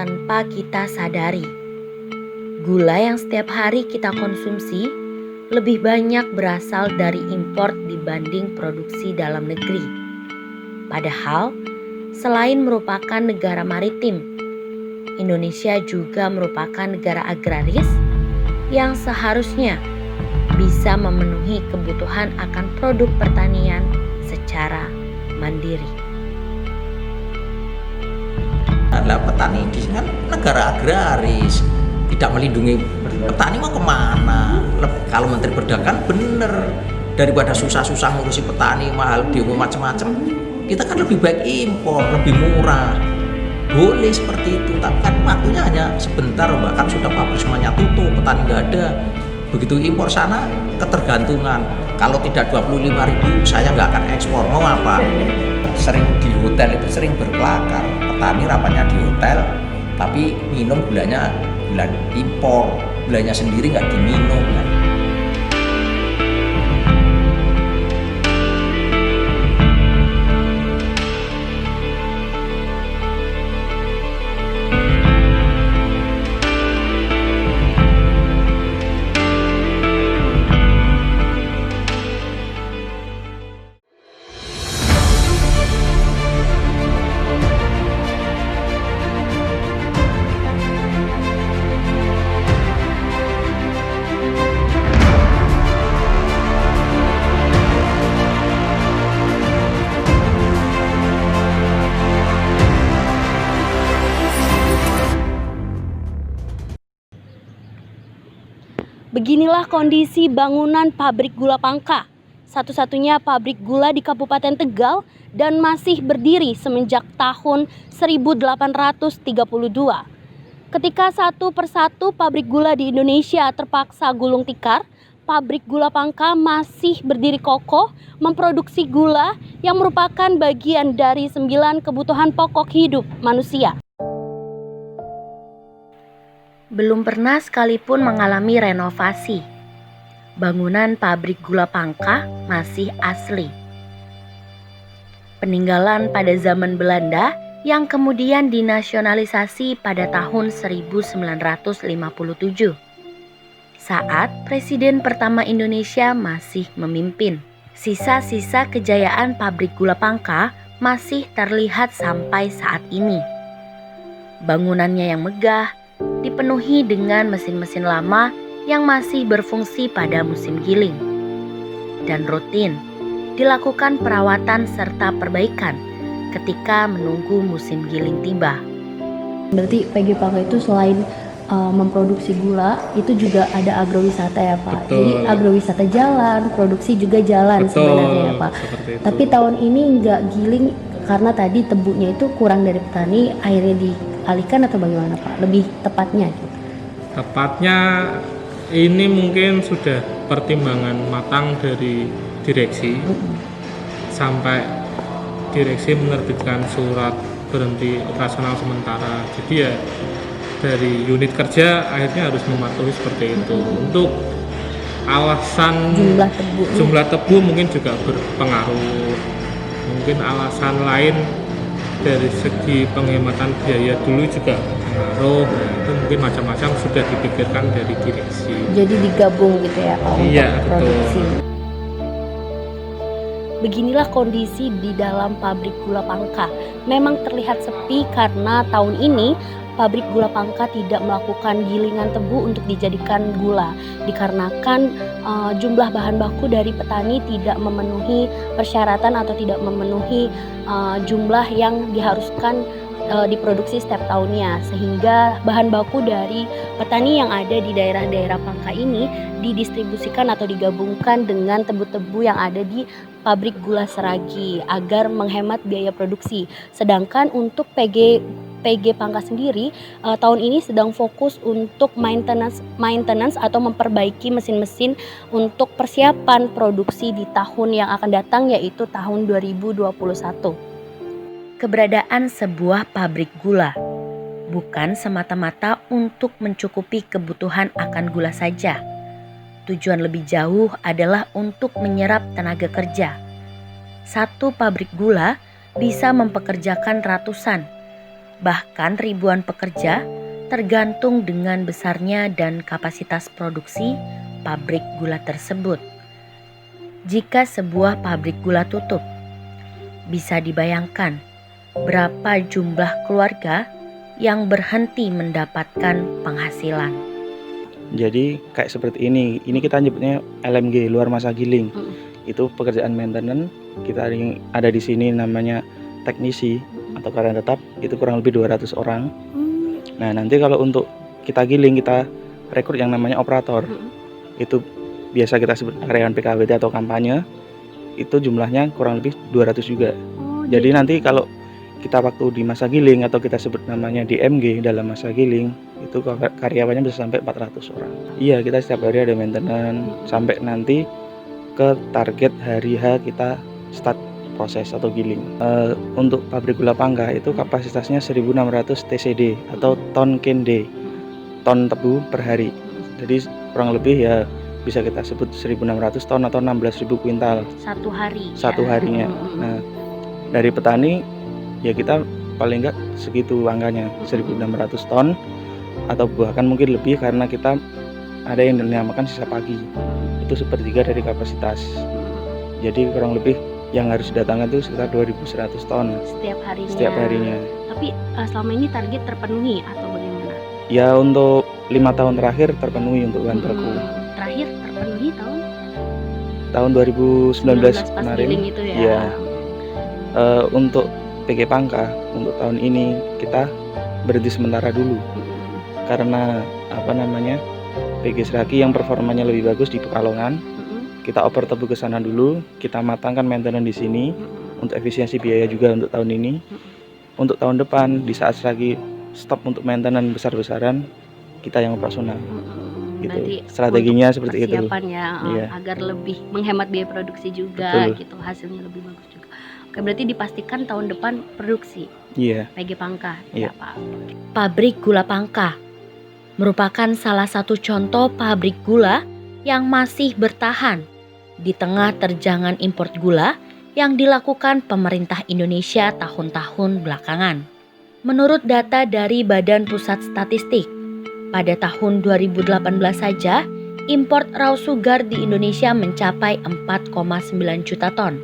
tanpa kita sadari. Gula yang setiap hari kita konsumsi lebih banyak berasal dari impor dibanding produksi dalam negeri. Padahal, selain merupakan negara maritim, Indonesia juga merupakan negara agraris yang seharusnya bisa memenuhi kebutuhan akan produk pertanian secara mandiri. Nah, petani di sini kan negara agraris, tidak melindungi petani, mau kemana? Kalau Menteri Perdagangan bener, daripada susah-susah ngurusi petani, mahal demo macam-macam, kita kan lebih baik impor, lebih murah. Boleh seperti itu, tapi kan waktunya hanya sebentar, bahkan sudah pabrik semuanya tutup, petani nggak ada. Begitu impor sana, ketergantungan. Kalau tidak 25.000, saya nggak akan ekspor. Mau apa? Sering di hotel itu sering berkelakar. Petani rapatnya di hotel, tapi minum gulanya gula impor. Gulanya sendiri nggak diminum. Beginilah kondisi bangunan pabrik gula Pangka, satu-satunya pabrik gula di Kabupaten Tegal dan masih berdiri semenjak tahun 1832. Ketika satu persatu pabrik gula di Indonesia terpaksa gulung tikar, pabrik gula Pangka masih berdiri kokoh memproduksi gula yang merupakan bagian dari 9 kebutuhan pokok hidup manusia. Belum pernah sekalipun mengalami renovasi. Bangunan pabrik gula Pangka masih asli. Peninggalan pada zaman Belanda yang kemudian dinasionalisasi pada tahun 1957. Saat Presiden pertama Indonesia masih memimpin. Sisa-sisa kejayaan pabrik gula Pangka masih terlihat sampai saat ini. Bangunannya yang megah, dipenuhi dengan mesin-mesin lama yang masih berfungsi pada musim giling. Dan rutin dilakukan perawatan serta perbaikan ketika menunggu musim giling tiba. Berarti PG Pangka itu selain memproduksi gula, itu juga ada agrowisata ya Pak? Betul. Jadi agrowisata jalan, produksi juga jalan. Betul, sebenarnya ya Pak. Tapi tahun ini nggak giling karena tadi tebunya itu kurang dari petani, akhirnya dialihkan atau bagaimana Pak? Lebih tepatnya gitu. Tepatnya ini mungkin sudah pertimbangan matang dari direksi sampai direksi menerbitkan surat berhenti operasional sementara. Jadi ya dari unit kerja akhirnya harus mematuhi seperti itu. Untuk alasan jumlah tebu mungkin juga berpengaruh. Mungkin alasan lain dari segi penghematan biaya dulu juga pengaruh. Itu mungkin macam-macam sudah dipikirkan dari direksi. Jadi digabung gitu ya Pak? Iya, untuk produksi. betul. Beginilah kondisi di dalam pabrik gula Pangka. Memang terlihat sepi karena tahun ini pabrik gula Pangka tidak melakukan gilingan tebu untuk dijadikan gula. Dikarenakan jumlah bahan baku dari petani tidak memenuhi persyaratan atau tidak memenuhi jumlah yang diharuskan diproduksi setiap tahunnya, sehingga bahan baku dari petani yang ada di daerah-daerah Pangka ini didistribusikan atau digabungkan dengan tebu-tebu yang ada di pabrik gula Seragi agar menghemat biaya produksi. Sedangkan untuk PG Pangka sendiri tahun ini sedang fokus untuk maintenance atau memperbaiki mesin-mesin untuk persiapan produksi di tahun yang akan datang, yaitu tahun 2021. Keberadaan sebuah pabrik gula bukan semata-mata untuk mencukupi kebutuhan akan gula saja. Tujuan lebih jauh adalah untuk menyerap tenaga kerja. Satu pabrik gula bisa mempekerjakan ratusan, Bahkan ribuan pekerja tergantung dengan besarnya dan kapasitas produksi pabrik gula tersebut. Jika sebuah pabrik gula tutup, bisa dibayangkan berapa jumlah keluarga yang berhenti mendapatkan penghasilan. Jadi kayak seperti ini kita nyebutnya LMG, luar masa giling. Itu pekerjaan maintenance, kita ada di sini namanya teknisi atau karyawan tetap, itu kurang lebih 200 orang. Nah nanti kalau untuk kita giling, kita rekrut yang namanya operator. Itu biasa kita sebut karyawan PKWT atau kampanye, itu jumlahnya kurang lebih 200 juga. Jadi nanti kalau kita waktu di masa giling atau kita sebut namanya DMG dalam masa giling, itu karyawannya bisa sampai 400 orang. Iya, kita setiap hari ada maintenance sampai nanti ke target hari H kita start proses atau giling. Untuk pabrik gula Pangkah itu kapasitasnya 1.600 TCD atau ton kende, ton tebu per hari. Jadi kurang lebih ya bisa kita sebut 1.600 ton atau 16.000 kuintal Satu hari. satu harinya. Nah, dari petani ya kita paling enggak segitu angkanya, 1.600 ton atau bahkan mungkin lebih karena kita ada yang dinamakan sisa pagi. Itu sepertiga dari kapasitas. Jadi kurang lebih yang harus didatangkan itu sekitar 2.100 ton setiap harinya. Nah, Tapi selama ini target terpenuhi atau bagaimana? ya untuk 5 tahun terakhir terpenuhi untuk bahan baku. Terakhir terpenuhi Tahun 2019 pas kemarin. giling itu ya. Iya. Untuk PG Pangkah untuk tahun ini kita berhenti sementara dulu karena PG Seraki yang performanya lebih bagus di Pekalongan. Kita oper tebu ke sana dulu, kita matangkan maintenance di sini untuk efisiensi biaya juga untuk tahun ini. Untuk tahun depan di saat Seraki stop untuk maintenance besar-besaran, kita yang operasional. Gitu. Berarti Strateginya seperti itu. Persiapannya Iya. agar lebih menghemat biaya produksi juga. Betul. Gitu, hasilnya lebih bagus juga. Oke, berarti dipastikan tahun depan produksi Iya. PG Pangkah. Iya. Ya, Pak. Pabrik gula Pangkah merupakan salah satu contoh pabrik gula yang masih bertahan di tengah terjangan impor gula yang dilakukan pemerintah Indonesia tahun-tahun belakangan. Menurut data dari Badan Pusat Statistik, pada tahun 2018 saja impor raw sugar di Indonesia mencapai 4,9 juta ton.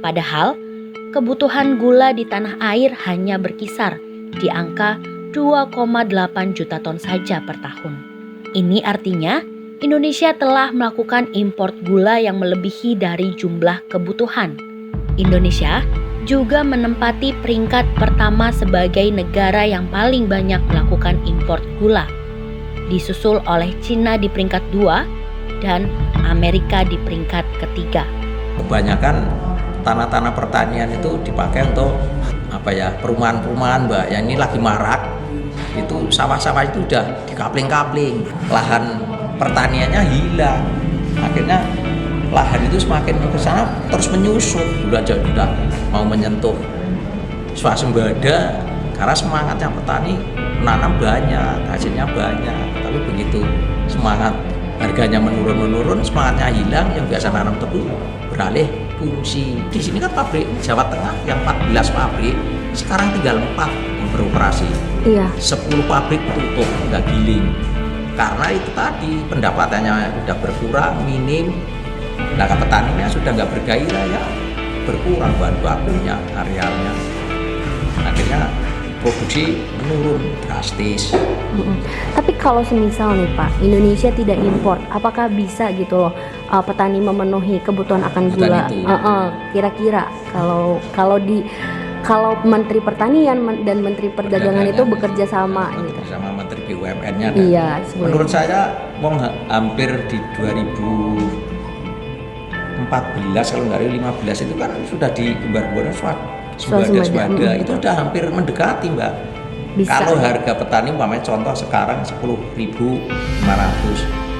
Padahal kebutuhan gula di tanah air hanya berkisar di angka 2,8 juta ton saja per tahun. Ini artinya Indonesia telah melakukan impor gula yang melebihi dari jumlah kebutuhan. Indonesia juga menempati peringkat pertama sebagai negara yang paling banyak melakukan impor gula. Disusul oleh Cina di peringkat 2 dan Amerika di peringkat ketiga. Kebanyakan tanah-tanah pertanian itu dipakai untuk perumahan-perumahan, Mbak. Ya ini lagi marak. Itu sawah-sawah itu udah dikapling-kapling. Lahan pertaniannya hilang. Akhirnya lahan itu semakin ke sana terus menyusut. Udah mau menyentuh swasembada karena semangatnya petani menanam banyak, hasilnya banyak. Tapi begitu semangat harganya menurun, semangatnya hilang, yang biasa nanam tebu beralih fungsi. Di sini kan pabrik Jawa Tengah yang 14 pabrik, sekarang tinggal 4 yang beroperasi. Iya. 10 pabrik tutup, nggak giling. Karena itu tadi pendapatannya sudah berkurang, minim. Nah, petaninya sudah nggak bergairah ya, berkurang bahan bakunya, arealnya. Akhirnya produksi menurun drastis. Tapi kalau semisal nih Pak, Indonesia tidak impor, apakah bisa gitu loh petani memenuhi kebutuhan akan Bukan gula? itu. Kira-kira kalau Menteri Pertanian dan Menteri Perdagangan itu bekerja sama gitu. Sama Menteri BUMN-nya. Iya, sebenarnya. Menurut saya hampir di 2014 kalau nggak 15 itu kan sudah digembar-gemborkan swasembada. Itu udah hampir mendekati, Mbak. Bisa. Kalau harga petani umpamanya contoh sekarang 10.500.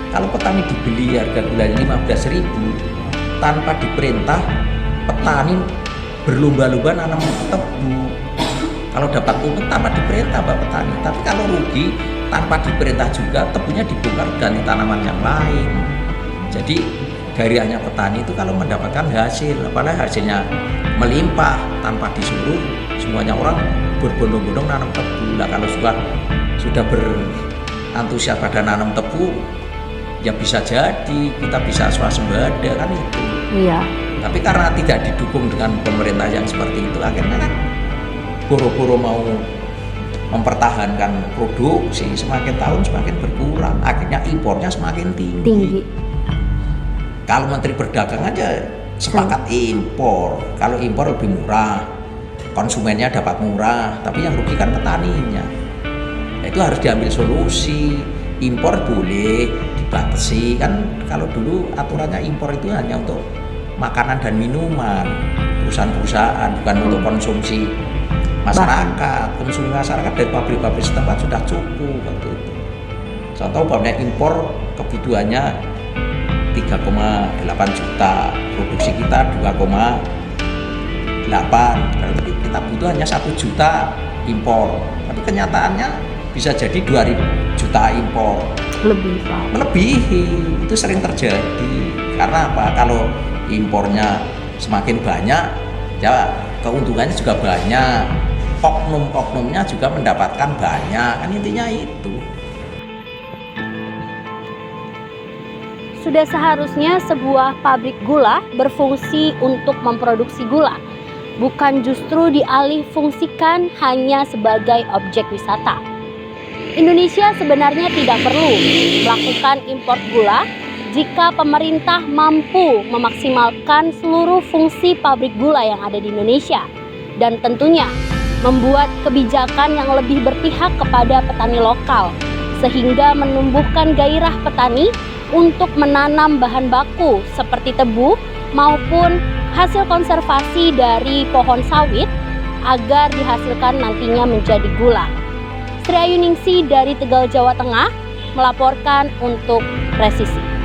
Kalau petani dibeli harga gulanya 15.000 tanpa diperintah, petani berlomba-lomba nanam tebu. Kalau dapat untung tanpa diperintah, Mbak, petani. Tapi kalau rugi tanpa diperintah juga, tebunya dibongkar ganti tanaman yang lain. Jadi gairahnya petani itu kalau mendapatkan hasil, apalagi hasilnya melimpah tanpa disuruh, semuanya orang berbondong-bondong nanam tebu. Lah kalau sudah berantusias pada nanam tebu, ya bisa jadi kita bisa swasembada kan itu. Iya. Tapi karena tidak didukung dengan pemerintah yang seperti itu, akhirnya kan boro-boro mau mempertahankan produksi, semakin tahun semakin berkurang, akhirnya impornya semakin tinggi. Kalau Menteri Perdagangan aja sepakat impor, kalau impor lebih murah, konsumennya dapat murah, tapi yang rugi kan petaninya. Nah, itu harus diambil solusi. Impor boleh dibatasi, kan kalau dulu aturannya impor itu hanya untuk makanan dan minuman perusahaan-perusahaan, bukan untuk konsumsi masyarakat. Konsumsi masyarakat dari pabrik-pabrik setempat sudah cukup waktu itu. Contoh umpamanya impor kebutuhannya 3,8 juta, produksi kita 2,8, berarti kita butuh hanya 1 juta impor, tapi kenyataannya bisa jadi 2 juta impor. Lebih, Pak. Melebihi, itu sering terjadi. Karena apa? Kalau impornya semakin banyak, ya keuntungannya juga banyak, oknum-oknumnya juga mendapatkan banyak, kan intinya itu. Sudah seharusnya sebuah pabrik gula berfungsi untuk memproduksi gula, bukan justru dialih fungsikan hanya sebagai objek wisata. Indonesia sebenarnya tidak perlu melakukan impor gula jika pemerintah mampu memaksimalkan seluruh fungsi pabrik gula yang ada di Indonesia, dan tentunya membuat kebijakan yang lebih berpihak kepada petani lokal, sehingga menumbuhkan gairah petani untuk menanam bahan baku seperti tebu maupun hasil konservasi dari pohon sawit agar dihasilkan nantinya menjadi gula. Sri Ayuningsi dari Tegal, Jawa Tengah melaporkan untuk Presisi.